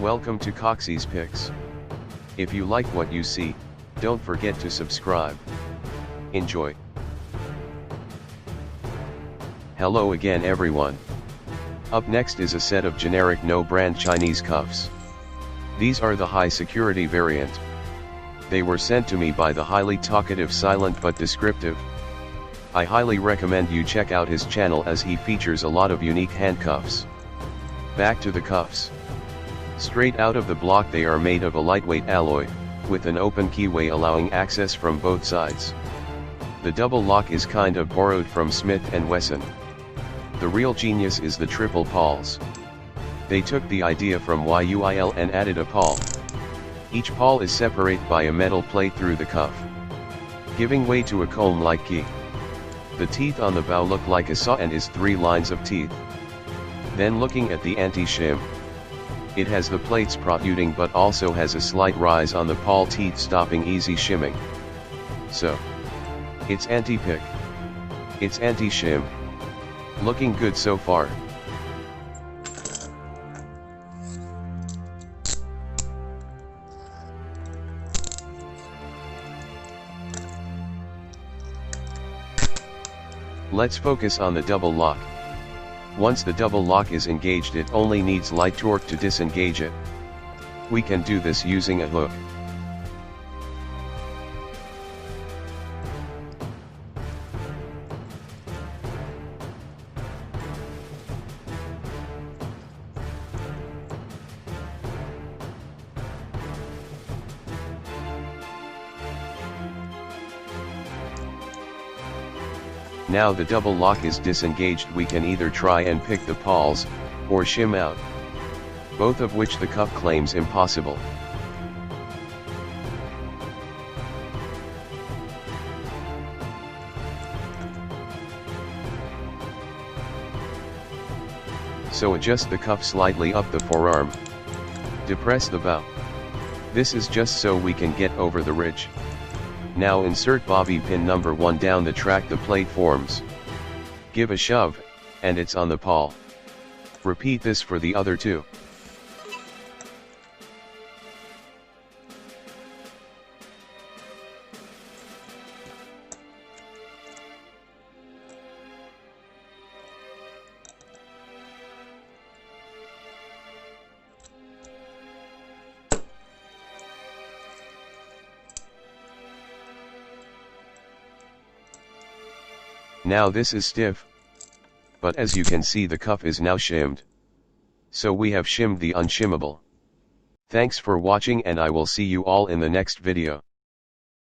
Welcome to Coxie's Picks. If you like what you see, don't forget to subscribe. Enjoy. Hello again everyone. Up next is a set of generic no-brand Chinese cuffs. These are the high security variant. They were sent to me by the highly talkative Silent but Descriptive. I highly recommend you check out his channel as he features a lot of unique handcuffs. Back to the cuffs. Straight out of the block they are made of a lightweight alloy, with an open keyway allowing access from both sides. The double lock is kind of borrowed from Smith & Wesson. The real genius is the triple pawls. They took the idea from YUIL and added a pawl. Each pawl is separated by a metal plate through the cuff, giving way to a comb-like key. The teeth on the bow look like a saw and is 3 lines of teeth. Then looking at the anti-shim. It has the plates protruding but also has a slight rise on the pawl teeth stopping easy shimming. So, it's anti-pick. It's anti-shim. Looking good so far. Let's focus on the double lock. Once the double lock is engaged, it only needs light torque to disengage it. We can do this using a hook. Now the double lock is disengaged, we can either try and pick the pawls, or shim out. Both of which the cuff claims impossible. So adjust the cuff slightly up the forearm. Depress the bow. This is just so we can get over the ridge. Now insert bobby pin number 1 down the track the plate forms. Give a shove, and it's on the pawl. Repeat this for the other 2. Now this is stiff. But as you can see, the cuff is now shimmed. So we have shimmed the unshimmable. Thanks for watching, and I will see you all in the next video.